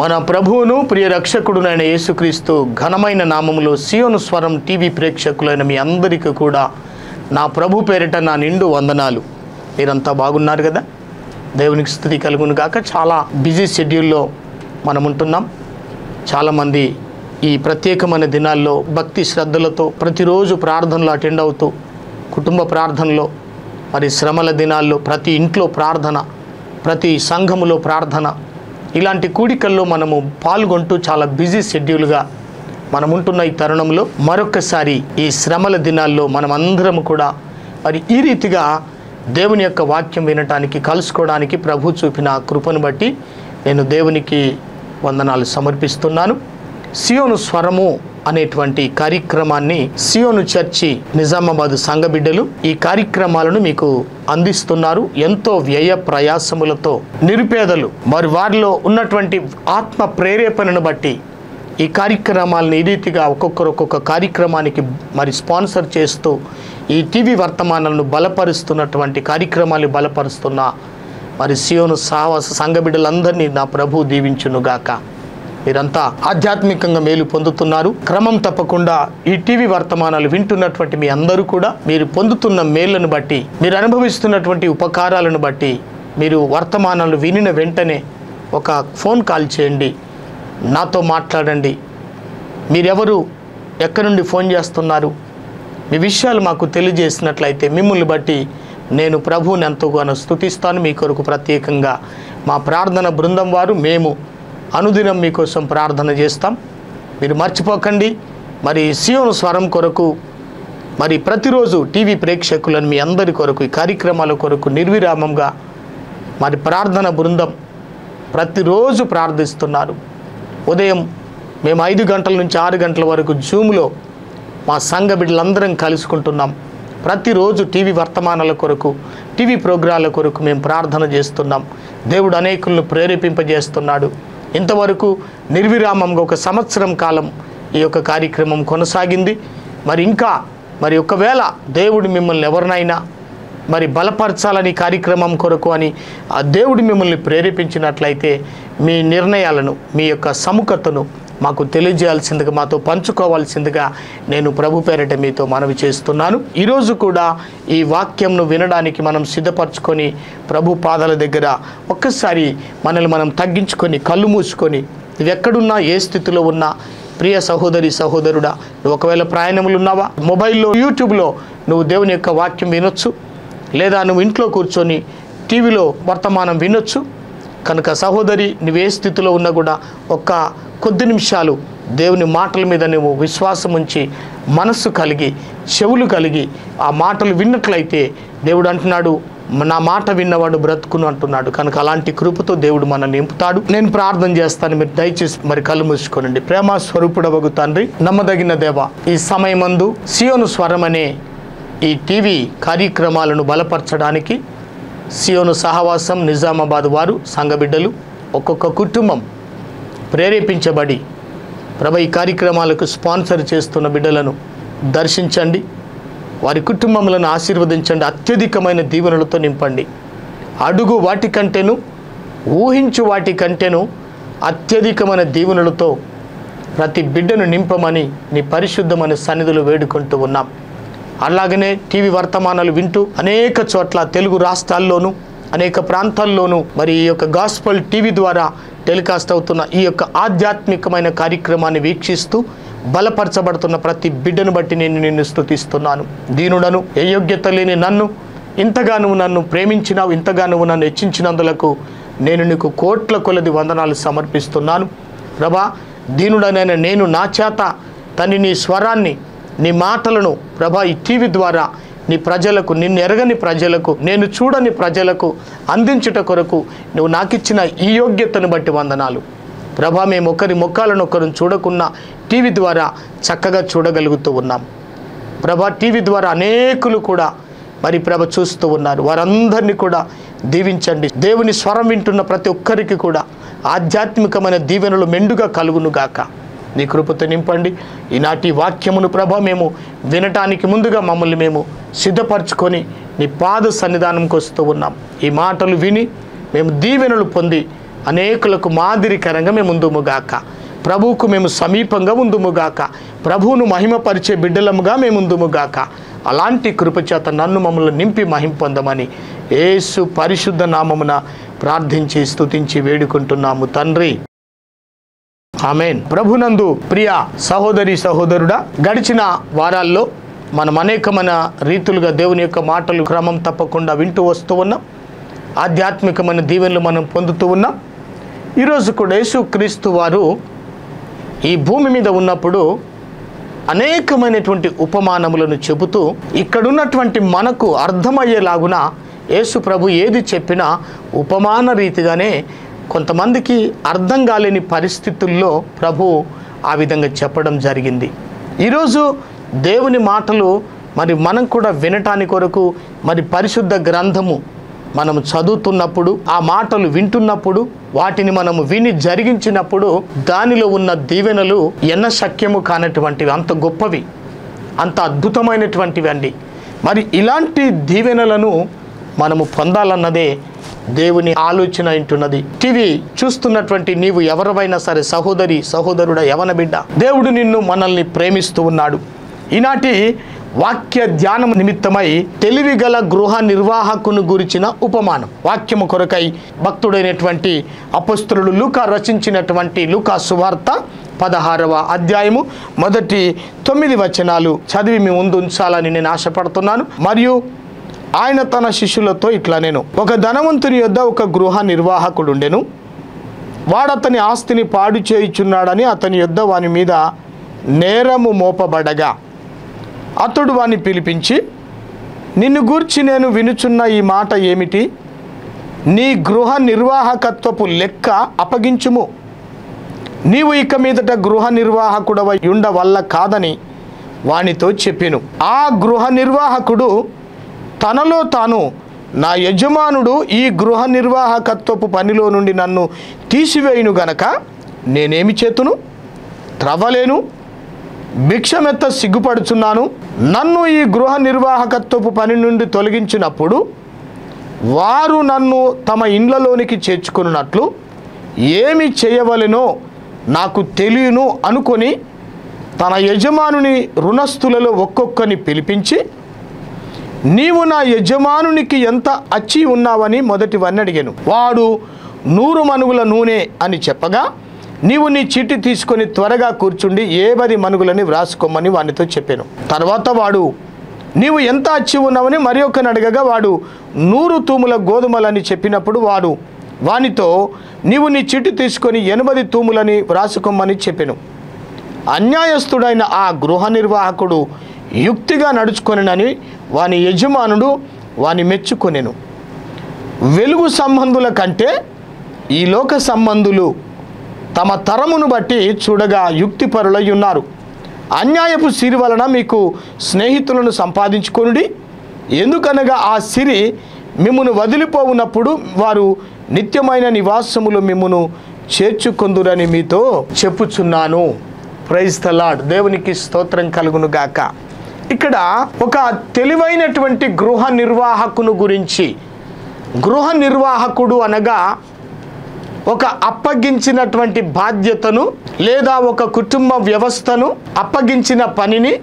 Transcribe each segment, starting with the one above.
మన ప్రభువును ప్రియ రక్షకుడునైన యేసుక్రీస్తు ఘనమైన నామములో సియోను స్వరం టీవీ ప్రేక్షకులైన మీ అందరికీ కూడా నా ప్రభు పేరిట నా నిండు వందనాలు. మీరంతా బాగున్నారు కదా? దేవునికి స్తుతి కలుగును గాక. చాలా బిజీ షెడ్యూల్లో మనం ఉంటున్నాం. చాలామంది ఈ ప్రత్యేకమైన దినాల్లో భక్తి శ్రద్ధలతో ప్రతిరోజు ప్రార్థనలు అటెండ్ అవుతూ, కుటుంబ ప్రార్థనలో, మరి శ్రమల దినాల్లో ప్రతి ఇంట్లో ప్రార్థన, ప్రతి సంఘములో ప్రార్థన, ఇలాంటి కూడికల్లో మనము పాల్గొంటూ చాలా బిజీ షెడ్యూల్గా మనం ఉంటున్న ఈ తరుణంలో మరొకసారి ఈ శ్రమల దినాల్లో మనం అందరం కూడా మరి ఈ రీతిగా దేవుని యొక్క వాక్యం వినటానికి, కలుసుకోవడానికి ప్రభు చూపిన కృపను బట్టి నేను దేవునికి వందనాలు సమర్పిస్తున్నాను. సియోను స్వరము అనేటువంటి కార్యక్రమాన్ని సియోను చర్చి నిజామాబాద్ సంఘ బిడ్డలు ఈ కార్యక్రమాలను మీకు అందిస్తున్నారు. ఎంతో వ్యయ ప్రయాసములతో నిరుపేదలు మరి వారిలో ఉన్నటువంటి ఆత్మ ప్రేరేపణను బట్టి ఈ కార్యక్రమాలను ఈ రీతిగా ఒక్కొక్క కార్యక్రమానికి మరి స్పాన్సర్ చేస్తూ ఈ టీవీ వర్తమానాలను బలపరుస్తున్నటువంటి కార్యక్రమాలు బలపరుస్తున్న మరి సియోను సాహస సంఘ బిడ్డలందరినీ నా ప్రభు దీవించునుగాక. మీరంతా ఆధ్యాత్మికంగా మేలు పొందుతున్నారు. క్రమం తప్పకుండా ఈ టీవీ వర్తమానాలు వింటున్నటువంటి మీ అందరూ కూడా మీరు పొందుతున్న మేళ్లను బట్టి, మీరు అనుభవిస్తున్నటువంటి ఉపకారాలను బట్టి, మీరు వర్తమానాలు వినిన వెంటనే ఒక ఫోన్ కాల్ చేయండి, నాతో మాట్లాడండి. మీరెవరు, ఎక్కడి నుండి ఫోన్ చేస్తున్నారు, మీ విషయాలు మాకు తెలియజేసినట్లయితే మిమ్మల్ని బట్టి నేను ప్రభువుని ఎంతగానో స్తుతిస్తాను. మీ కొరకు ప్రత్యేకంగా మా ప్రార్థన బృందం వారు మేము అనుదినం మీకోసం ప్రార్థన చేస్తాం. మీరు మర్చిపోకండి. మరి సియోను స్వరం కొరకు మరి ప్రతిరోజు టీవీ ప్రేక్షకులను మీ అందరి కొరకు ఈ కార్యక్రమాల కొరకు నిర్విరామంగా మరి ప్రార్థన బృందం ప్రతిరోజు ప్రార్థిస్తున్నారు. ఉదయం మేము 5 గంటల నుంచి 6 గంటల వరకు జూమ్లో మా సంఘ బిడ్డలందరం కలుసుకుంటున్నాం. ప్రతిరోజు టీవీ వర్తమానాల కొరకు, టీవీ ప్రోగ్రాల కొరకు మేము ప్రార్థన చేస్తున్నాం. దేవుడు అనేకులను ప్రేరేపింపజేస్తున్నాడు. ఇంతవరకు నిర్విరామంగా 1 సంవత్సరం కాలం ఈ యొక్క కార్యక్రమం కొనసాగింది. మరి ఒకవేళ దేవుడు మిమ్మల్ని ఎవరినైనా మరి బలపరచాలని కార్యక్రమం కొరకు అని ఆ దేవుడు మిమ్మల్ని ప్రేరేపించినట్లయితే మీ నిర్ణయాలను, మీ యొక్క సముఖతను మాకు తెలియజేయాల్సిందిగా, మాతో పంచుకోవాల్సిందిగా నేను ప్రభు పేరిట మీతో మనవి చేస్తున్నాను. ఈరోజు కూడా ఈ వాక్యంను వినడానికి మనం సిద్ధపరచుకొని ప్రభు పాదాల దగ్గర ఒక్కసారి మనల్ని మనం తగ్గించుకొని కళ్ళు మూసుకొని, నువ్వు ఎక్కడున్నా, ఏ స్థితిలో ఉన్నా, ప్రియ సహోదరి సహోదరుడా, నువ్వు ఒకవేళ ప్రయాణములు ఉన్నావా, మొబైల్లో యూట్యూబ్లో నువ్వు దేవుని యొక్క వాక్యం వినొచ్చు, లేదా నువ్వు ఇంట్లో కూర్చొని టీవీలో వర్తమానం వినొచ్చు. కనుక సహోదరి, నువ్వే స్థితిలో ఉన్నా కూడా కొద్ది నిమిషాలు దేవుని మాటల మీద నువ్వు విశ్వాసం ఉంచి, మనస్సు కలిగి, చెవులు కలిగి ఆ మాటలు విన్నట్లయితే దేవుడు అంటున్నాడు, నా మాట విన్నవాడు బ్రతుకును అంటున్నాడు. కనుక అలాంటి కృపతో దేవుడు మనల్ని నింపుతాడు. నేను ప్రార్థన చేస్తాను, మీరు దయచేసి మరి కళ్ళు మూసుకోనండి. ప్రేమ స్వరూపుడవగు తండ్రి, నమ్మదగిన దేవ, ఈ సమయమందు సియోను స్వరం అనే ఈ టీవీ కార్యక్రమాలను బలపరచడానికి సియోను సహవాసం నిజామాబాద్ వారు సంఘ బిడ్డలు ఒక్కొక్క కుటుంబం ప్రేరేపించబడి ప్రభు ఈ కార్యక్రమాలకు స్పాన్సర్ చేస్తున్న బిడ్డలను దర్శించండి, వారి కుటుంబములను ఆశీర్వదించండి, అత్యధికమైన దీవెనలతో నింపండి. అడుగు వాటికంటేను, ఊహించు వాటికంటేను అత్యధికమైన దీవెనలతో ప్రతి బిడ్డను నింపమని నీ పరిశుద్ధమైన సన్నిధిలో వేడుకుంటూ ఉన్నాం. అలాగనే టీవీ వర్తమానాలు వింటూ అనేక చోట్ల తెలుగు రాష్ట్రాల్లోనూ అనేక ప్రాంతాల్లోనూ మరి ఈ యొక్క గాస్పల్ టీవీ ద్వారా టెలికాస్ట్ అవుతున్న ఈ యొక్క ఆధ్యాత్మికమైన కార్యక్రమాన్ని వీక్షిస్తూ బలపరచబడుతున్న ప్రతి బిడ్డను బట్టి నేను నిన్ను స్తుతిస్తున్నాను. దీనుడను, ఏ యోగ్యత లేని నన్ను ఇంతగా నువ్వు నన్ను ప్రేమించినావు, ఇంతగా నువ్వు నన్ను హెచ్చించినందులకు నేను నీకు కోట్ల కొలది వందనాలు సమర్పిస్తున్నాను. ప్రభా, దీనుడనైన నేను నా చేత నీ స్వరాన్ని, నీ మాటలను ప్రభా ఈ టీవీ ద్వారా నీ ప్రజలకు, నిన్ను ఎరగని ప్రజలకు, నేను చూడని ప్రజలకు అందించుట కొరకు నువ్వు నాకిచ్చిన ఈ యోగ్యతను బట్టి వందనాలు. ప్రభా, మేము ఒకరి ముఖాలను ఒకరిని చూడకున్నా టీవీ ద్వారా చక్కగా చూడగలుగుతూ ఉన్నాం. ప్రభా, టీవీ ద్వారా అనేకులు కూడా మరి ప్రభ చూస్తూ ఉన్నారు. వారందరినీ కూడా దీవించండి. దేవుని స్వరం వింటున్న ప్రతి ఒక్కరికి కూడా ఆధ్యాత్మికమైన దీవెనలు మెండుగా కలుగునుగాక. నీ కృపతో నింపండి. ఈనాటి వాక్యమును ప్రభ మేము వినటానికి ముందుగా మమ్మల్ని మేము సిద్ధపరచుకొని నీ పాద సన్నిధానంకి వస్తూ ఉన్నాం. ఈ మాటలు విని మేము దీవెనలు పొంది అనేకులకు మాదిరికరంగా మేము ఉందుముగాక. ప్రభువుకు మేము సమీపంగా ఉందుముగాక. ప్రభువును మహిమపరిచే బిడ్డలముగా మేము ఉందుముగాక. అలాంటి కృపచేత నన్ను మమ్మల్ని నింపి మహిమ పొందమని యేసు పరిశుద్ధ నామమున ప్రార్థించి స్తుతించి వేడుకుంటున్నాము తండ్రి. ఆమేన్. ప్రభునందు ప్రియ సహోదరి సహోదరుడా, గడిచిన వారాల్లో మనం అనేకమైన రీతులుగా దేవుని యొక్క మాటలు క్రమం తప్పకుండా వింటూ వస్తూ ఉన్నాం. ఆధ్యాత్మికమైన దీవెనలు మనం పొందుతూ ఉన్నాం. ఈరోజు కూడా యేసుక్రీస్తు వారు ఈ భూమి మీద ఉన్నప్పుడు అనేకమైనటువంటి ఉపమానములను చెబుతూ ఇక్కడున్నటువంటి మనకు అర్థమయ్యేలాగున యేసు ప్రభు ఏది చెప్పినా ఉపమాన రీతిగానే కొంతమందికి అర్థం కాలేని పరిస్థితుల్లో ప్రభు ఆ విధంగా చెప్పడం జరిగింది. ఈరోజు దేవుని మాటలు మరి మనం కూడా వినటానికి కొరకు మరి పరిశుద్ధ గ్రంథము మనము చదువుతున్నప్పుడు, ఆ మాటలు వింటున్నప్పుడు, వాటిని మనము విని జరిగించినప్పుడు దానిలో ఉన్న దీవెనలు ఎన్న శక్యము కానటువంటివి, అంత గొప్పవి, అంత అద్భుతమైనటువంటివి అండి. మరి ఇలాంటి దీవెనలను మనము పొందాలన్నదే దేవుని ఆలోచన ఉంటున్నది. టీవీ చూస్తున్నటువంటి నీవు ఎవరైనా సరే, సహోదరి సహోదరుడా, యవన బిడ్డ, దేవుడు నిన్ను మనల్ని ప్రేమిస్తూ ఉన్నాడు. ఈనాటి వాక్య ధ్యానం నిమిత్తమై తెలివిగల గృహ నిర్వాహకును గురించిన ఉపమానం, వాక్యము కొరకై భక్తుడైనటువంటి అపొస్తలుడు లూకా రచించినటువంటి లూకా సువార్త 16వ అధ్యాయము మొదటి 9 వచనాలు చదివి మీ ముందు ఉంచాలని నేను ఆశపడుతున్నాను. మరియు ఆయన తన శిష్యులతో ఇట్లా నేను, ఒక ధనవంతుని యొద్ద ఒక గృహ నిర్వాహకుడుండెను. వాడతని ఆస్తిని పాడు చేయుచున్నాడని అతని యొద్ద వాని మీద నేరము మోపబడగా అతడు వాని పిలిపించి, నిన్ను గూర్చి నేను వినుచున్న ఈ మాట ఏమిటి? నీ గృహ నిర్వాహకత్వపు లెక్క అప్పగించుము. నీవు ఇక మీదట గృహ నిర్వాహకుడవై ఉండవల్ల కాదని వానితో చెప్పెను. ఆ గృహ నిర్వాహకుడు తనలో తాను, నా యజమానుడు ఈ గృహ నిర్వాహకత్వపు పనిలో నుండి నన్ను తీసివేయును గనక నేనేమి చేతును? త్రవ్వలేను, భిక్షమెత్త సిగ్గుపడుచున్నాను. నన్ను ఈ గృహ నిర్వాహకత్వపు పని నుండి తొలగించినప్పుడు వారు నన్ను తమ ఇండ్లలోనికి చేర్చుకున్నట్లు ఏమి చేయవలెనో నాకు తెలియను అనుకొని తన యజమానుని రుణస్థులలో ఒక్కొక్కని పిలిపించి, నీవు నా యజమానునికి ఎంత అచ్చి ఉన్నావని మొదటివన్నీ అడిగాను. వాడు 100 మనుగుల నూనె అని చెప్పగా, నీవు నీ చీటి తీసుకొని త్వరగా కూర్చుండి 70 మనుగులని వ్రాసుకోమని వానితో చెప్పాను. తర్వాత వాడు, నీవు ఎంత అచ్చి ఉన్నావని మరి ఒకని అడగగా, వాడు 100 తూముల గోధుమలని చెప్పినప్పుడు వాడు వానితో, నీవు నీ చీటి తీసుకొని 80 తూములని వ్రాసుకోమని చెప్పాను. అన్యాయస్తుడైన ఆ గృహ నిర్వాహకుడు యుక్తిగా నడుచుకొనని వాని యజమానుడు వాని మెచ్చుకొనెను. వెలుగు సంబంధుల కంటే ఈ లోక సంబంధులు తమ తరమును బట్టి చూడగా యుక్తిపరులై ఉన్నారు. అన్యాయపు సిరి వలన మీకు స్నేహితులను సంపాదించుకొనుడి. ఎందుకనగా ఆ సిరి మిమ్మును వదిలిపోవునప్పుడు వారు నిత్యమైన నివాసములు మిమ్మును చేర్చుకొందురని మీతో చెప్పుచున్నాను. Praise the lord. దేవునికి స్తోత్రం కలుగును గాక. ఇక్కడ ఒక తెలివైనటువంటి గృహ నిర్వాహకును గురించి, గృహ నిర్వాహకుడు అనగా ఒక అప్పగించినటువంటి బాధ్యతను లేదా ఒక కుటుంబ వ్యవస్థను అప్పగించిన పనిని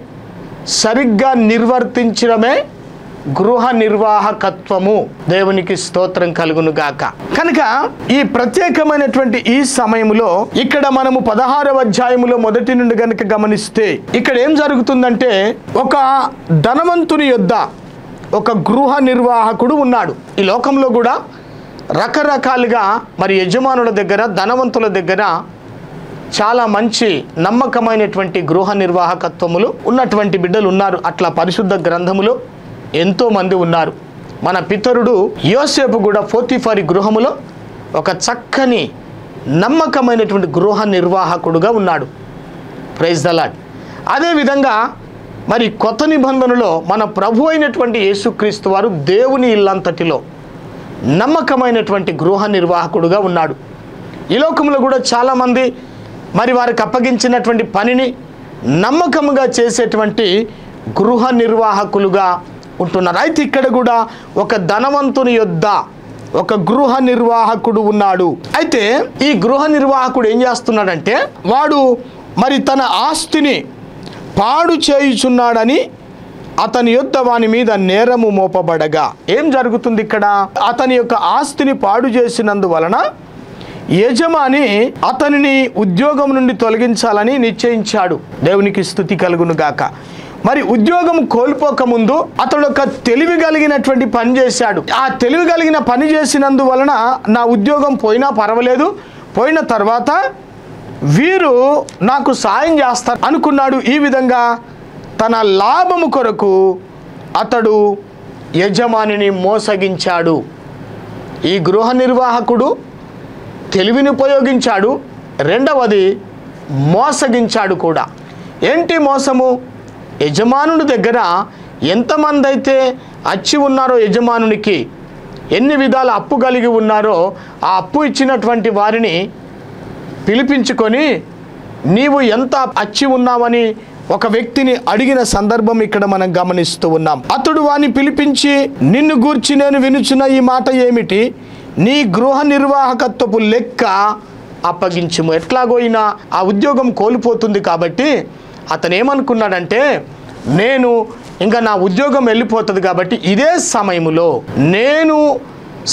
సరిగ్గా నిర్వర్తించడమే గృహ నిర్వాహకత్వము. దేవునికి స్తోత్రం కలుగును గాక. కనుక ఈ ప్రత్యేకమైనటువంటి ఈ సమయంలో ఇక్కడ మనము 16వ అధ్యాయములో మొదటి నుండి గనుక గమనిస్తే ఇక్కడ ఏం జరుగుతుందంటే, ఒక ధనవంతుని యొద్ద ఒక గృహ నిర్వాహకుడు ఉన్నాడు. ఈ లోకంలో కూడా రకరకాలుగా మరి యజమానుల దగ్గర, ధనవంతుల దగ్గర చాలా మంచి నమ్మకమైనటువంటి గృహ నిర్వాహకత్వములు ఉన్నటువంటి బిడ్డలు ఉన్నారు. అట్లా పరిశుద్ధ గ్రంథములో ఎంతోమంది ఉన్నారు. మన పితరుడు యోసేపు కూడా పోతీఫారి గృహములో ఒక చక్కని నమ్మకమైనటువంటి గృహ నిర్వాహకుడుగా ఉన్నాడు. Praise the lord. అదేవిధంగా మరి కొత్త నిబంధనలో మన ప్రభు అయినటువంటి యేసుక్రీస్తు వారు దేవుని ఇల్లంతటిలో నమ్మకమైనటువంటి గృహ నిర్వాహకుడుగా ఉన్నాడు. ఈ లోకంలో కూడా చాలామంది మరి వారికి అప్పగించినటువంటి పనిని నమ్మకముగా చేసేటువంటి గృహ నిర్వాహకులుగా ఉంటున్నారు. అయితే ఇక్కడ కూడా ఒక ధనవంతుని యొద్ద ఒక గృహ నిర్వాహకుడు ఉన్నాడు. అయితే ఈ గృహ నిర్వాహకుడు ఏం చేస్తున్నాడంటే, వాడు మరి తన ఆస్తిని పాడు చేయుచున్నాడని అతని యొద్ద వాని మీద నేరము మోపబడగా ఏం జరుగుతుంది ఇక్కడ? అతని యొక్క ఆస్తిని పాడు చేసినందువలన యజమాని అతనిని ఉద్యోగం నుండి తొలగించాలని నిశ్చయించాడు. దేవునికి స్తుతి కలుగును గాక. మరి ఉద్యోగం కోల్పోకముందు అతడు ఒక తెలివి కలిగినటువంటి పని చేశాడు. ఆ తెలివి కలిగిన పని చేసినందువలన నా ఉద్యోగం పోయినా పర్వాలేదు, పోయిన తర్వాత వీరు నాకు సాయం చేస్తారు అనుకున్నాడు. ఈ విధంగా తన లాభము కొరకు అతడు యజమానిని మోసగించాడు. ఈ గృహ నిర్వాహకుడు తెలివిని ఉపయోగించాడు, రెండవది మోసగించాడు కూడా. ఏంటి మోసము? యజమానుడి దగ్గర ఎంతమంది అయితే అచ్చి ఉన్నారో, యజమానునికి ఎన్ని విధాల అప్పు కలిగి ఉన్నారో, ఆ అప్పు ఇచ్చినటువంటి వారిని పిలిపించుకొని నీవు ఎంత అచ్చి ఉన్నావని ఒక వ్యక్తిని అడిగిన సందర్భం ఇక్కడ మనం గమనిస్తూ ఉన్నాం. అతడు వాని పిలిపించి, నిన్ను గూర్చి నేను వినుచున్న ఈ మాట ఏమిటి? నీ గృహ నిర్వాహకత్వపు లెక్క అప్పగించుము. ఎట్లాగోయినా ఆ ఉద్యోగం కోల్పోతుంది కాబట్టి అతను ఏమనుకున్నాడంటే, నేను ఇంకా నా ఉద్యోగం వెళ్ళిపోతుంది కాబట్టి ఇదే సమయంలో నేను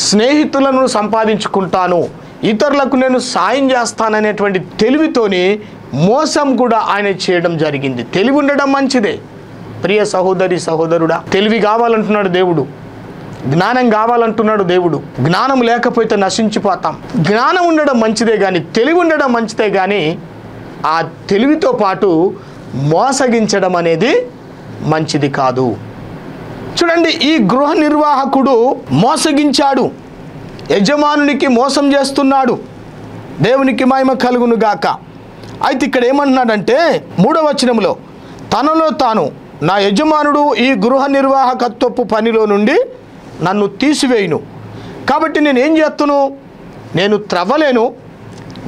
స్నేహితులను సంపాదించుకుంటాను, ఇతరులకు నేను సాయం చేస్తాననేటువంటి తెలివితోని మోసం కూడా ఆయన చేయడం జరిగింది. తెలివి ఉండడం మంచిదే ప్రియ సహోదరి సహోదరుడా. తెలివి కావాలంటున్నాడు దేవుడు, జ్ఞానం కావాలంటున్నాడు దేవుడు. జ్ఞానం లేకపోతే నశించిపోతాం. జ్ఞానం ఉండడం మంచిదే కానీ, తెలివి ఉండడం మంచిదే కానీ, ఆ తెలివితో పాటు మోసగించడం అనేది మంచిది కాదు. చూడండి, ఈ గృహ నిర్వాహకుడు మోసగించాడు, యజమానునికి మోసం చేస్తున్నాడు. దేవునికి మహిమ కలుగును గాక. అయితే ఇక్కడ ఏమంటున్నాడంటే 3వ వచనంలో, తనలో తాను నా యజమానుడు ఈ గృహ నిర్వాహకత్వపు పనిలో నుండి నన్ను తీసివేయును, కాబట్టి నేను ఏం చేస్తును? నేను త్రవ్వలేను,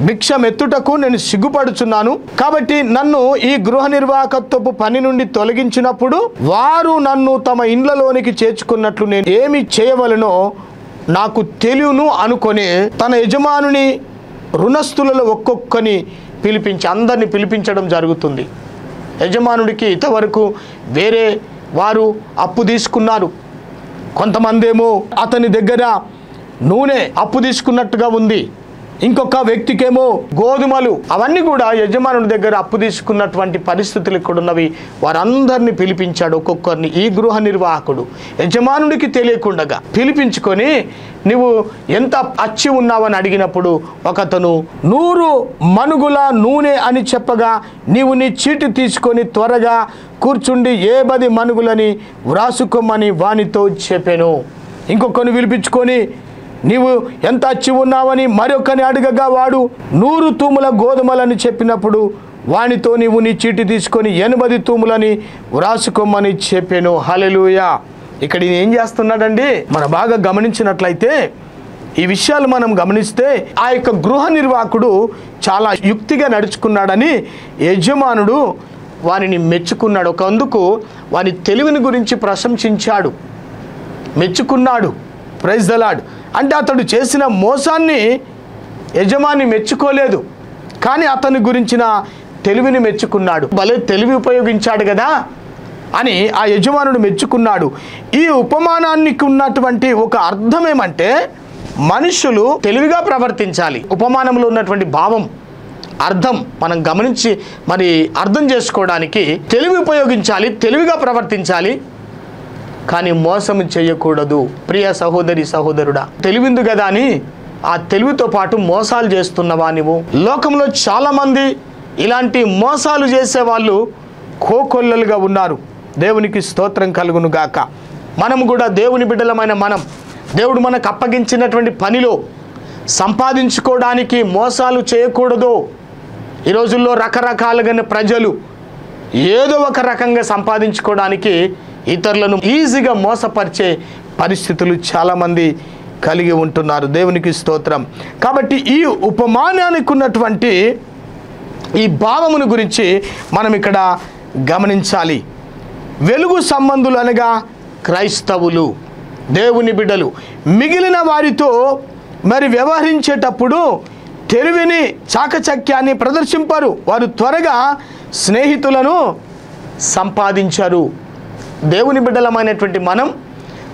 భిక్షమెత్తుటకు నేను సిగ్గుపడుచున్నాను. కాబట్టి నన్ను ఈ గృహ నిర్వాహకత్వపు పని నుండి తొలగించినప్పుడు వారు నన్ను తమ ఇండ్లలోనికి చేర్చుకున్నట్లు నేను ఏమి చేయవలనో నాకు తెలియను అనుకొని తన యజమానుని రుణస్థులలో ఒక్కొక్కని పిలిపించి, అందరిని పిలిపించడం జరుగుతుంది. యజమానుడికి ఇంతవరకు వేరే వారు అప్పు తీసుకున్నారు. కొంతమంది ఏమో అతని దగ్గర నూనె అప్పు తీసుకున్నట్టుగా ఉంది, ఇంకొక వ్యక్తికేమో గోధుమలు, అవన్నీ కూడా యజమానుడి దగ్గర అప్పు తీసుకున్నటువంటి పరిస్థితులు ఇక్కడ ఉన్నవి. వారందరినీ పిలిపించాడు ఒక్కొక్కరిని. ఈ గృహ నిర్వాహకుడు యజమానుడికి తెలియకుండా పిలిపించుకొని, నువ్వు ఎంత అచ్చి ఉన్నావని అడిగినప్పుడు ఒకతను 100 మనుగుల నూనె అని చెప్పగా, నీవు నీ చీటి తీసుకొని త్వరగా కూర్చుండి 70 మనుగులని వ్రాసుకోమని వానితో చెప్పాను. ఇంకొకరిని పిలిపించుకొని నీవు ఎంత అచ్చి ఉన్నావని మరొకని అడగగా వాడు 100 తూముల గోధుమలని చెప్పినప్పుడు వానితో నీవు నీ చీటి తీసుకొని 80 తూములని వ్రాసుకోమని చెప్పాను. హల్లెలూయా. ఇక్కడ ఏం చేస్తున్నాడండి? మనం బాగా గమనించినట్లయితే ఈ విషయాలు మనం గమనిస్తే ఆ యొక్క గృహ నిర్వాహకుడు చాలా యుక్తిగా నడుచుకున్నాడని యజమానుడు వారిని మెచ్చుకున్నాడు. ఒకందుకు వాని తెలివిని గురించి ప్రశంసించాడు, మెచ్చుకున్నాడు. Praise the Lord. అంటే అతడు చేసిన మోసాన్ని యజమాని మెచ్చుకోలేదు, కానీ అతని గురించిన తెలివిని మెచ్చుకున్నాడు. భలే తెలివి ఉపయోగించాడు కదా అని ఆ యజమానుడు మెచ్చుకున్నాడు. ఈ ఉపమానానికి ఉన్నటువంటి ఒక అర్థం ఏమంటే, మనుషులు తెలివిగా ప్రవర్తించాలి. ఉపమానంలో ఉన్నటువంటి భావం, అర్థం మనం గమనించి మరి అర్థం చేసుకోవడానికి తెలివి ఉపయోగించాలి, తెలివిగా ప్రవర్తించాలి, కానీ మోసం చేయకూడదు. ప్రియ సహోదరి సహోదరుడా, తెలివింది కదా అని ఆ తెలివితో పాటు మోసాలు చేస్తున్నవా నువ్వు? లోకంలో చాలామంది ఇలాంటి మోసాలు చేసేవాళ్ళు కోకొల్లలుగా ఉన్నారు. దేవునికి స్తోత్రం కలుగును గాక. మనం కూడా దేవుని బిడ్డలమైన మనం దేవుడు మనకు అప్పగించినటువంటి పనిలో సంపాదించుకోవడానికి మోసాలు చేయకూడదు. ఈ రోజుల్లో రకరకాలుగా ప్రజలు ఏదో ఒక రకంగా సంపాదించుకోవడానికి ఇతరులను ఈజీగా మోసపరిచే పరిస్థితులు చాలామంది కలిగి ఉంటున్నారు. దేవునికి స్తోత్రం. కాబట్టి ఈ ఉపమానానికి ఉన్నటువంటి ఈ భావమును గురించి మనం ఇక్కడ గమనించాలి. వెలుగు సంబంధులు అనగా క్రైస్తవులు, దేవుని బిడ్డలు మిగిలిన వారితో మరి వ్యవహరించేటప్పుడు తెలివిని చాకచక్యాన్ని ప్రదర్శింపరు. వారు త్వరగా స్నేహితులను సంపాదించరు. దేవుని బిడ్డలమైనటువంటి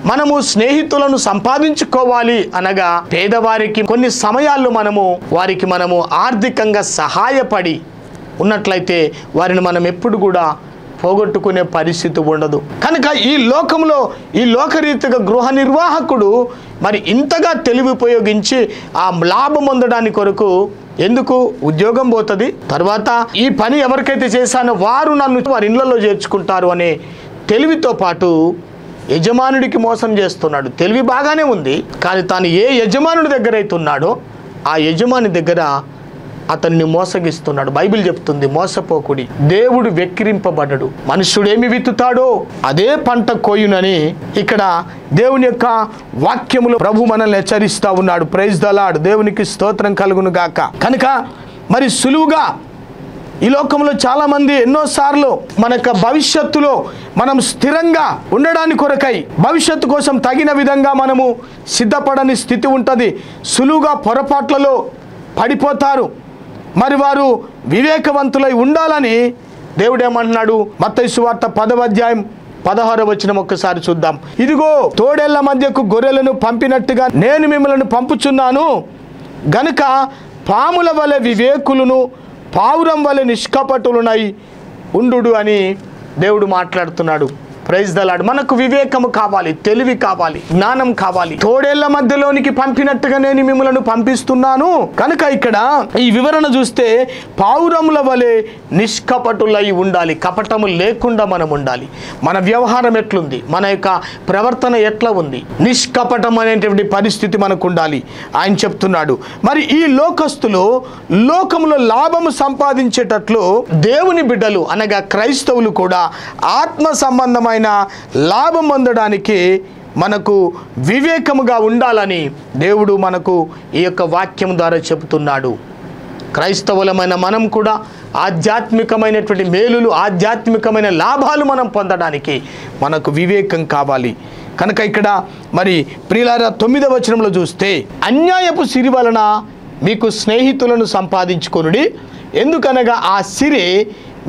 మనము స్నేహితులను సంపాదించుకోవాలి అనగా పేదవారికి కొన్ని సమయాల్లో వారికి ఆర్థికంగా సహాయపడి ఉన్నట్లయితే వారిని మనం ఎప్పుడు కూడా పోగొట్టుకునే పరిస్థితి ఉండదు. కనుక ఈ లోకంలో ఈ లోకరీతిగా గృహ నిర్వాహకుడు మరి ఇంతగా తెలివి ఉపయోగించి ఆ లాభం పొందడానికి కొరకు ఎందుకు ఉద్యోగం పోతుంది, తర్వాత ఈ పని ఎవరికైతే చేశానో వారు నన్ను వారి ఇళ్లలో చేర్చుకుంటారు అనే తెలివితో పాటు యజమానుడికి మోసం చేస్తున్నాడు. తెలివి బాగానే ఉంది, కానీ తాను ఏ యజమానుడి దగ్గర అయితే ఉన్నాడో ఆ యజమాని దగ్గర అతన్ని మోసగిస్తున్నాడు. బైబిల్ చెప్తుంది, మోసపోకుడి, దేవుడు వెక్కిరింపబడ్డడు, మనుష్యుడేమి విత్తుతాడో అదే పంట కోయునని ఇక్కడ దేవుని యొక్క వాక్యములో ప్రభు మనల్ని హెచ్చరిస్తూ ఉన్నాడు. ప్రైజ్ ద లార్డ్, దేవునికి స్తోత్రం కలుగును గాక. కనుక మరి సులువుగా ఈ లోకంలో చాలామంది ఎన్నోసార్లు మన యొక్క భవిష్యత్తులో మనం స్థిరంగా ఉండడానికి కొరకై భవిష్యత్తు కోసం తగిన విధంగా మనము సిద్ధపడని స్థితి ఉంటుంది. సులువుగా పొరపాట్లలో పడిపోతారు. మరి వారు వివేకవంతులై ఉండాలని దేవుడు ఏమంటున్నాడు? మత్తయి సువార్త 10వ అధ్యాయం 16వ వచనం ఒక్కసారి చూద్దాం. ఇదిగో తోడేళ్ల మధ్యకు గొర్రెలను పంపినట్టుగా నేను మిమ్మల్ని పంపుచున్నాను గనుక పాముల వలె వివేకులను పావురం వలె నిష్కపటులునై ఉండు అని దేవుడు మాట్లాడుతున్నాడు. Praise the lord. మనకు వివేకము కావాలి, తెలివి కావాలి, జ్ఞానం కావాలి. తోడేళ్ల మధ్యలోనికి పంపినట్టుగా నేను మిమ్మల్ని పంపిస్తున్నాను కనుక ఇక్కడ ఈ వివరణ చూస్తే పావురముల వలె నిష్కపటులై ఉండాలి. కపటము లేకుండా మనం ఉండాలి. మన వ్యవహారం ఎట్లుంది, మన యొక్క ప్రవర్తన ఎట్లా ఉంది, నిష్కపటం అనేటువంటి పరిస్థితి మనకు ఉండాలి ఆయన చెప్తున్నాడు. మరి ఈ లోకస్తులు లోకములో లాభము సంపాదించేటట్లు దేవుని బిడ్డలు అనగా క్రైస్తవులు కూడా ఆత్మ సంబంధమైన లాభం పొందడానికి మనకు వివేకముగా ఉండాలని దేవుడు మనకు ఈ యొక్క వాక్యం ద్వారా చెబుతున్నాడు. క్రైస్తవులమైన మనం కూడా ఆధ్యాత్మికమైనటువంటి మేలులు, ఆధ్యాత్మికమైన లాభాలు మనం పొందడానికి మనకు వివేకం కావాలి. కనుక ఇక్కడ మరి ప్రియులారా 9వ వచనంలో చూస్తే అన్యాయపు సిరి వలన మీకు స్నేహితులను సంపాదించుకొనుడి, ఎందుకనగా ఆ సిరి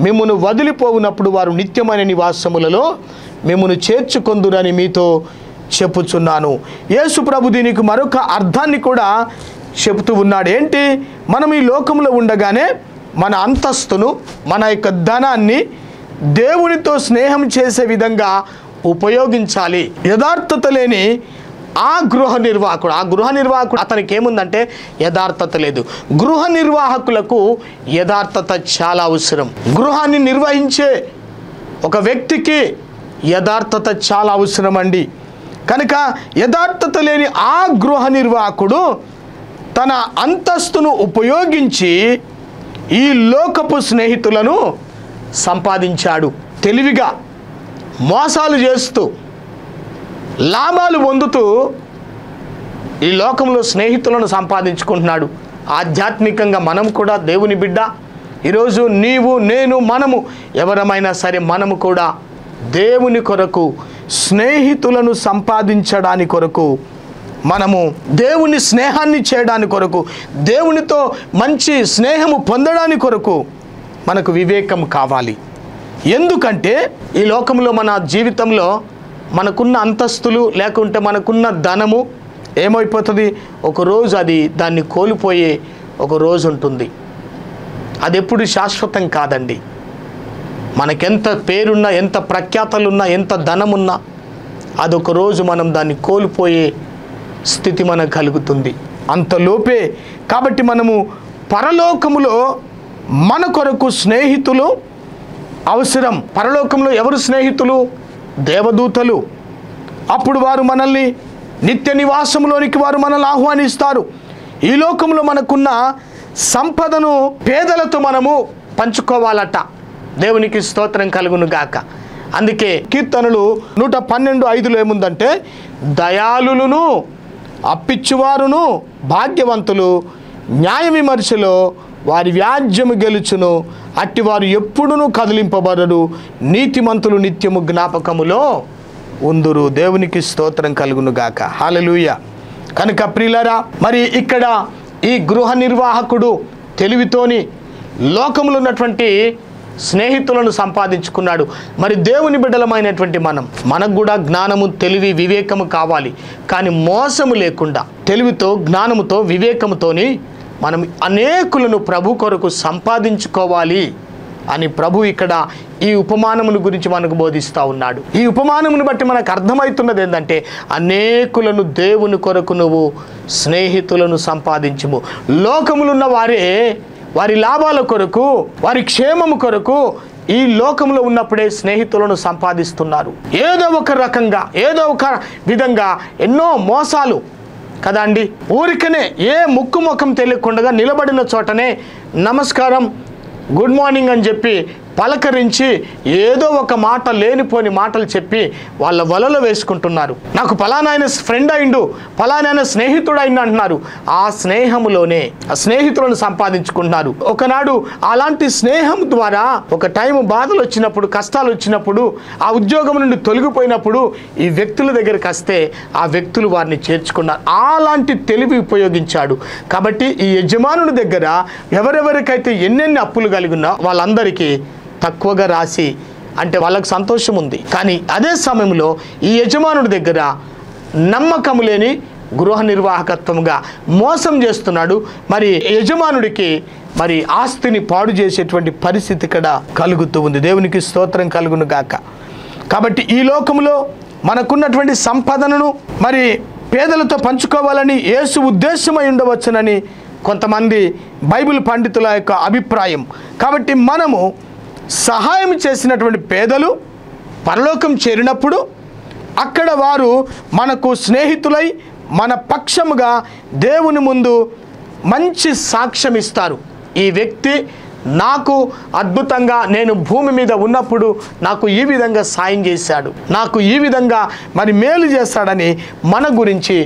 మిమ్మును వదిలిపోవునప్పుడు వారు నిత్యమైన నివాసములలో మిమ్మును చేర్చుకొందురని మీతో చెప్పుచున్నాను. యేసు ప్రభు దీనికి మరొక అర్థాన్ని కూడా చెబుతూ ఉన్నాడు. ఏంటి? మనం ఈ లోకంలో ఉండగానే మన అంతస్తును, మన యొక్క ధనాన్ని దేవునితో స్నేహం చేసే విధంగా ఉపయోగించాలి. యథార్థత లేని ఆ గృహ నిర్వాహకుడు అతనికి ఏముందంటే యథార్థత లేదు. గృహ నిర్వాహకులకు యథార్థత చాలా అవసరం. గృహాన్ని నిర్వహించే ఒక వ్యక్తికి యథార్థత చాలా అవసరం అండి. కనుక యథార్థత లేని ఆ గృహ నిర్వాహకుడు తన అంతస్తును ఉపయోగించి ఈ లోకపు స్నేహితులను సంపాదించాడు. తెలివిగా మోసాలు చేస్తూ లాభాలు పొందుతూ ఈ లోకంలో స్నేహితులను సంపాదించుకుంటున్నాడు. ఆధ్యాత్మికంగా మనం కూడా దేవుని బిడ్డ, ఈరోజు నీవు, నేను, మనము ఎవరమైనా సరే మనము కూడా దేవుని కొరకు స్నేహితులను సంపాదించడానికి కొరకు, మనము దేవుని స్నేహాన్ని చేయడానికి కొరకు, దేవునితో మంచి స్నేహము పొందడానికి కొరకు మనకు వివేకం కావాలి. ఎందుకంటే ఈ లోకంలో మన జీవితంలో మనకున్న అంతస్తులు లేకుంటే మనకున్న ధనము ఏమైపోతుంది? ఒకరోజు దాన్ని కోల్పోయే ఒక రోజు ఉంటుంది. అది ఎప్పుడు శాశ్వతం కాదండి. మనకెంత పేరున్నా, ఎంత ప్రఖ్యాతలున్నా, ఎంత ధనమున్నా అదొక రోజు మనం దాన్ని కోల్పోయే స్థితి మనకు కలుగుతుంది. అంతలోపే కాబట్టి మనము పరలోకములో మన కొరకు స్నేహితులు అవసరం. పరలోకంలో ఎవరు స్నేహితులు? దేవదూతలు. అప్పుడు వారు మనల్ని నిత్య నివాసంలోనికి వారు మనల్ని ఆహ్వానిస్తారు. ఈ లోకంలో మనకున్న సంపదను పేదలతో మనము పంచుకోవాలట. దేవునికి స్తోత్రం కలుగును గాక. అందుకే కీర్తనలు 112:5లో ఏముందంటే, దయాళులను అప్పిచ్చువారును భాగ్యవంతులు న్యాయ విమర్శలో వారి వ్యాజ్యము గెలుచును, అట్టివారు ఎప్పుడునూ కదిలింపబడరు, నీతిమంతులు నిత్యము జ్ఞాపకములో ఉందురు. దేవునికి స్తోత్రం కలుగును గాక. హల్లెలూయా. కనుక ప్రియులారా, మరి ఇక్కడ ఈ గృహ నిర్వాహకుడు తెలివితోని లోకములో ఉన్నటువంటి స్నేహితులను సంపాదించుకున్నాడు. మరి దేవుని బిడ్డలమైనటువంటి మనకు కూడా జ్ఞానము, తెలివి, వివేకము కావాలి. కానీ మోసము లేకుండా తెలివితో, జ్ఞానముతో, వివేకముతోని మనం అనేకులను ప్రభు కొరకు సంపాదించుకోవాలి అని ప్రభు ఇక్కడ ఈ ఉపమానమును గురించి మనకు బోధిస్తూ ఉన్నాడు. ఈ ఉపమానమును బట్టి మనకు అర్థమవుతున్నది ఏంటంటే, అనేకులను దేవుని కొరకు నువ్వు స్నేహితులను సంపాదించుము. లోకములు ఉన్న వారే వారి లాభాల కొరకు, వారి క్షేమము కొరకు ఈ లోకంలో ఉన్నప్పుడే స్నేహితులను సంపాదిస్తున్నారు. ఏదో ఒక రకంగా, ఏదో ఒక విధంగా ఎన్నో మోసాలు కదా అండి. ఊరికనే ఏ ముక్కు ముఖం తెలియకుండా నిలబడిన చోటనే నమస్కారం, గుడ్ మార్నింగ్ అని చెప్పి పలకరించి ఏదో ఒక మాట, లేనిపోని మాటలు చెప్పి వాళ్ళ వలలో వేసుకుంటున్నారు. నాకు పలానాయన ఫ్రెండ్ అయిండు, పలానాయన స్నేహితుడు అయిండు అంటున్నారు. ఆ స్నేహములోనే ఆ స్నేహితులను సంపాదించుకుంటున్నారు. ఒకనాడు అలాంటి స్నేహం ద్వారా ఒక టైం బాధలు వచ్చినప్పుడు, కష్టాలు వచ్చినప్పుడు, ఆ ఉద్యోగం నుండి తొలగిపోయినప్పుడు ఈ వ్యక్తుల దగ్గరికి వస్తే ఆ వ్యక్తులు వారిని చేర్చుకున్నారు. అలాంటి తెలివి ఉపయోగించాడు. కాబట్టి ఈ యజమానుడి దగ్గర ఎవరెవరికైతే ఎన్నెన్ని అప్పులు కలిగి ఉన్నా వాళ్ళందరికీ తక్కువగా రాసి, అంటే వాళ్ళకు సంతోషం ఉంది. కానీ అదే సమయంలో ఈ యజమానుడి దగ్గర నమ్మకం లేని గృహ నిర్వాహకత్వంగా మోసం చేస్తున్నాడు. మరి యజమానుడికి మరి ఆస్తిని పాడు చేసేటువంటి పరిస్థితి ఇక్కడ కలుగుతూ ఉంది. దేవునికి స్తోత్రం కలుగును గాక. కాబట్టి ఈ లోకంలో మనకున్నటువంటి సంపదను మరి పేదలతో పంచుకోవాలని యేసు ఉద్దేశమై ఉండవచ్చునని కొంతమంది బైబిల్ పండితుల యొక్క అభిప్రాయం. కాబట్టి మనము సహాయం చేసినటువంటి పేదలు పరలోకం చేరినప్పుడు అక్కడ వారు మనకు స్నేహితులై మన పక్షముగా దేవుని ముందు మంచి సాక్ష్యం ఇస్తారు. ఈ వ్యక్తి నాకు అద్భుతంగా, నేను భూమి మీద ఉన్నప్పుడు నాకు ఈ విధంగా సాయం చేశాడు, నాకు ఈ విధంగా మరి మేలు చేస్తాడని మన గురించి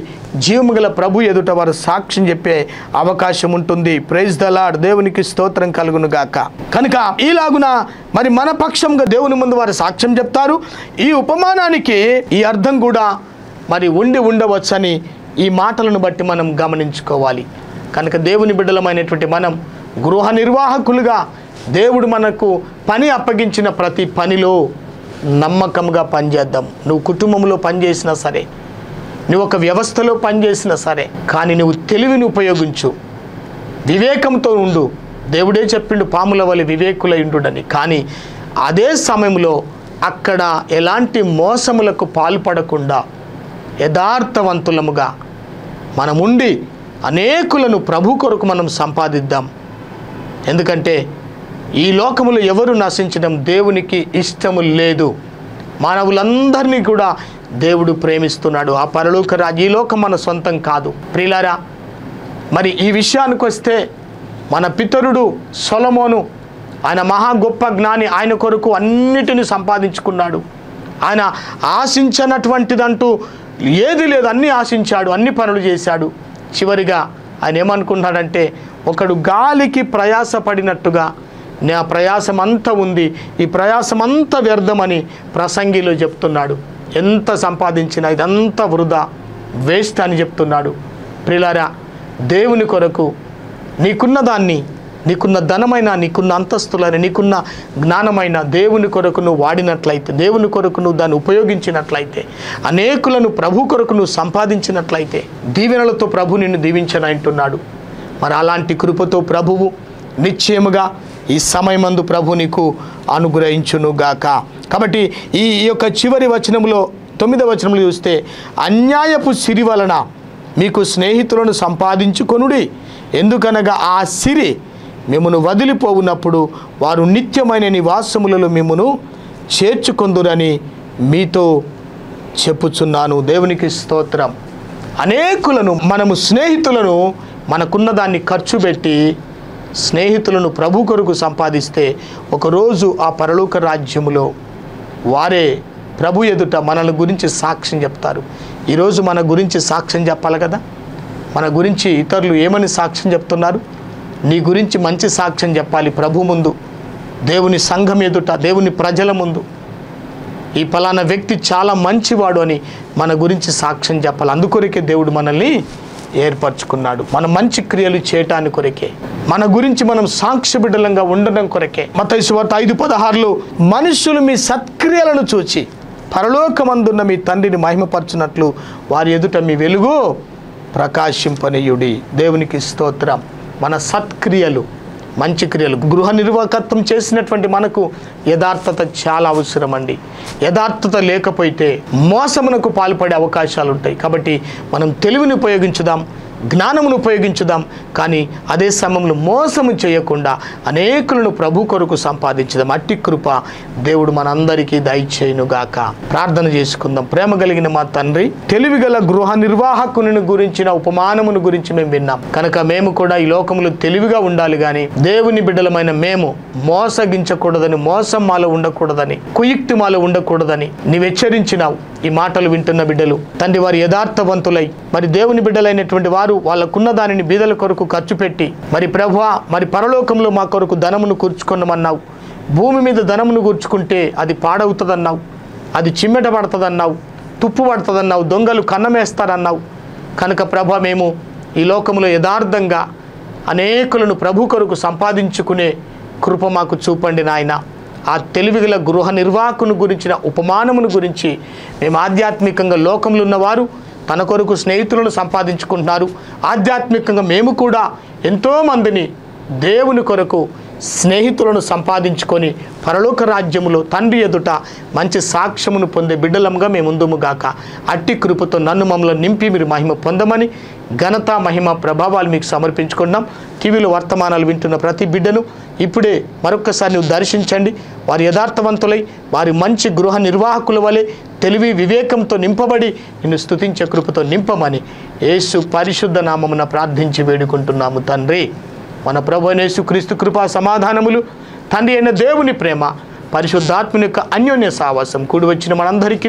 జీవముగల ప్రభు ఎదుట వారు సాక్ష్యం చెప్పే అవకాశం ఉంటుంది. Praise the lord. దేవునికి స్తోత్రం కలుగును గాక. కనుక ఈలాగున మరి మన పక్షంగా దేవుని ముందు వారు సాక్ష్యం చెప్తారు. ఈ ఉపమానానికి ఈ అర్థం కూడా మరి ఉండవచ్చని ఈ మాటలను బట్టి మనం గమనించుకోవాలి. కనుక దేవుని బిడ్డలమైనటువంటి మనం గృహ నిర్వాహకులుగా దేవుడు మనకు పని అప్పగించిన ప్రతి పనిలో నమ్మకంగా పనిచేద్దాం. నువ్వు కుటుంబంలో పనిచేసినా సరే, నువ్వు ఒక వ్యవస్థలో పనిచేసినా సరే, కానీ నువ్వు తెలివిని ఉపయోగించు, వివేకంతో ఉండు. దేవుడే చెప్పిండు పాముల వలె వివేకులై ఉండుడని. కానీ అదే సమయంలో అక్కడ ఎలాంటి మోసములకు పాల్పడకుండా యథార్థవంతులముగా మనముండి అనేకులను ప్రభు కొరకు మనం సంపాదిద్దాం. ఎందుకంటే ఈ లోకములో ఎవరు నశించడం దేవునికి ఇష్టము లేదు. మానవులందరినీ కూడా దేవుడు ప్రేమిస్తున్నాడు. ఆ పరలోక రాజ్యం, ఈ లోకం మన సొంతం కాదు. ప్రియులారా, మరి ఈ విషయానికి వస్తే మన పితరుడు సొలొమోను, ఆయన మహా గొప్ప జ్ఞాని, ఆయన కొరకు అన్నిటిని సంపాదించుకున్నాడు. ఆయన ఆశించినటువంటిదంటూ ఏది లేదు, అన్నీ ఆశించాడు, అన్ని పనులు చేశాడు. చివరిగా ఆయన ఏమనుకున్నాడంటే, ఒకడు గాలికి ప్రయాసపడినట్టుగా నా ప్రయాసం అంతా ఉంది, ఈ ప్రయాసం అంతా వ్యర్థమని ప్రసంగిలో చెప్తున్నాడు. ఎంత సంపాదించినా ఇదంతా వృధా, వేస్ట్ అని చెప్తున్నాడు. ప్రియులారా, దేవుని కొరకు నీకున్న దాన్ని, నీకున్న ధనమైన, నీకున్న అంతస్తులని, నీకున్న జ్ఞానమైన దేవుని కొరకు నువ్వు వాడినట్లయితే, దేవుని కొరకు నువ్వు దాన్ని ఉపయోగించినట్లయితే, అనేకులను ప్రభు కొరకు నువ్వు సంపాదించినట్లయితే దీవెనలతో ప్రభు నిన్ను దీవించనంటున్నాడు. మరి అలాంటి కృపతో ప్రభువు నిశ్చయముగా ఈ సమయమందు ప్రభు నీకు అనుగ్రహించునుగాక. కాబట్టి ఈ యొక్క చివరి వచనంలో 9వ వచనంలో చూస్తే, అన్యాయపు సిరి వలన మీకు స్నేహితులను సంపాదించుకొనుడి, ఎందుకనగా ఆ సిరి మిమ్మును వదిలిపోవునప్పుడు వారు నిత్యమైన నివాసములలో మిమ్మును చేర్చుకొందురని మీతో చెప్పుచున్నాను. దేవునికి స్తోత్రం. అనేకులను మనము స్నేహితులను మనకున్న దాన్ని ఖర్చు పెట్టి స్నేహితులను ప్రభు కొరకు సంపాదిస్తే ఒకరోజు ఆ పరలోక రాజ్యములో వారే ప్రభు ఎదుట మనల గురించి సాక్ష్యం చెప్తారు. ఈరోజు మన గురించి సాక్ష్యం చెప్పాలి కదా. మన గురించి ఇతరులు ఏమని సాక్ష్యం చెప్తున్నారు? నీ గురించి మంచి సాక్ష్యం చెప్పాలి ప్రభు ముందు, దేవుని సంఘం ఎదుట, దేవుని ప్రజల ముందు. ఈ పలానా వ్యక్తి చాలా మంచివాడు అని మన గురించి సాక్ష్యం చెప్పాలి. అందుకొరకే దేవుడు మనల్ని ఏర్పరచుకున్నాడు, మన మంచి క్రియలు చేయటానికి కొరకే, మన గురించి మనం సాక్ష్య బిడ్డలంగా ఉండడం కొరకే. మత్తయి సువార్త 5:16లో మనుషులు మీ సత్క్రియలను చూచి పరలోకమందున్న మీ తండ్రిని మహిమపరచునట్లు వారి ఎదుట మీ వెలుగు ప్రకాశింపనీయుడి. దేవునికి స్తోత్రం. మన సత్క్రియలు, మంచి క్రియలు, గృహ నిర్వాహకత్వం చేసినటువంటి మనకు యథార్థత చాలా అవసరం అండి. యథార్థత లేకపోతే మోసమునకు పాల్పడే అవకాశాలు ఉంటాయి. కాబట్టి మనం తెలివిని ఉపయోగించుదాం, జ్ఞానమును ఉపయోగించుదాం, కానీ అదే సమయంలో మోసము చేయకుండా అనేకులను ప్రభు కొరకు సంపాదించుదాం. అట్టి కృప దేవుడు మనందరికీ దయచేయునుగాక. ప్రార్థన చేసుకుందాం. ప్రేమ కలిగిన మా తండ్రి, తెలివిగల గృహ నిర్వాహకుని గురించిన ఉపమానమును గురించి మేము విన్నాం కనుక మేము కూడా ఈ లోకములో తెలివిగా ఉండాలి, కానీ దేవుని బిడ్డలమైన మేము మోసగించకూడదని, మోసం మాలో ఉండకూడదని, కుయుక్తి మాలో ఉండకూడదని నీవు హెచ్చరించినావు. ఈ మాటలు వింటున్న బిడ్డలు తండ్రి వారి యథార్థవంతులై మరి దేవుని బిడ్డలైనటువంటి వారు వాళ్ళకున్న దానిని బీదల కొరకు ఖర్చు పెట్టి మరి ప్రభువా మరి పరలోకంలో మా కొరకు ధనమును కూర్చుకున్నామన్నావు. భూమి మీద ధనమును కూర్చుకుంటే అది పాడవుతుందన్నావు, అది చిమ్మెట పడుతుందన్నావు, తుప్పు పడుతుందన్నావు, దొంగలు కన్నమేస్తారన్నావు. కనుక ప్రభా మేము ఈ లోకంలో యథార్థంగా అనేకులను ప్రభు కొరకు సంపాదించుకునే కృప మాకు చూపండి నాయన. ఆ తెలివిగల గృహ నిర్వాహకుని గురించిన ఉపమానమును గురించి మేము ఆధ్యాత్మికంగా లోకంలో ఉన్నవారు తన కొరకు స్నేహితులను సంపాదించుకుంటున్నారు. ఆధ్యాత్మికంగా మేము కూడా ఎంతోమందిని దేవుని కొరకు స్నేహితులను సంపాదించుకొని పరలోక రాజ్యములో తండ్రి ఎదుట మంచి సాక్ష్యమును పొందే బిడ్డలంగా మేము ఉందుముగాక. అట్టి కృపతో నన్ను మమ్మల్ని నింపి మీరు మహిమ పొందమని ఘనత, మహిమ, ప్రభావాలు మీకు సమర్పించుకున్నాం. టీవీలో వర్తమానాలు వింటున్న ప్రతి బిడ్డను ఇప్పుడే మరొక్కసారి నువ్వు దర్శించండి. వారి యథార్థవంతులై వారి మంచి గృహ నిర్వాహకుల వలె తెలివి, వివేకంతో నింపబడి నిన్ను స్తుతించే కృపతో నింపమని యేసు పరిశుద్ధ నామమున ప్రార్థించి వేడుకుంటున్నాము తండ్రి. మన ప్రభువైన యేసుక్రీస్తు కృపా సమాధానములు, తండ్రి అయిన దేవుని ప్రేమ, పరిశుద్ధాత్మని యొక్క అన్యోన్య సావాసం కూడి వచ్చిన మనందరికీ,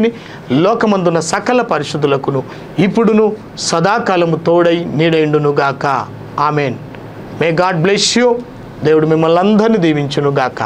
లోకమందున్న సకల పరిశుద్ధులకును ఇప్పుడును సదాకాలము తోడై నీడైండునుగాక. Amen. May God bless you. దేవుడు మిమ్మల్ని అందరినీ దీవించునుగాక.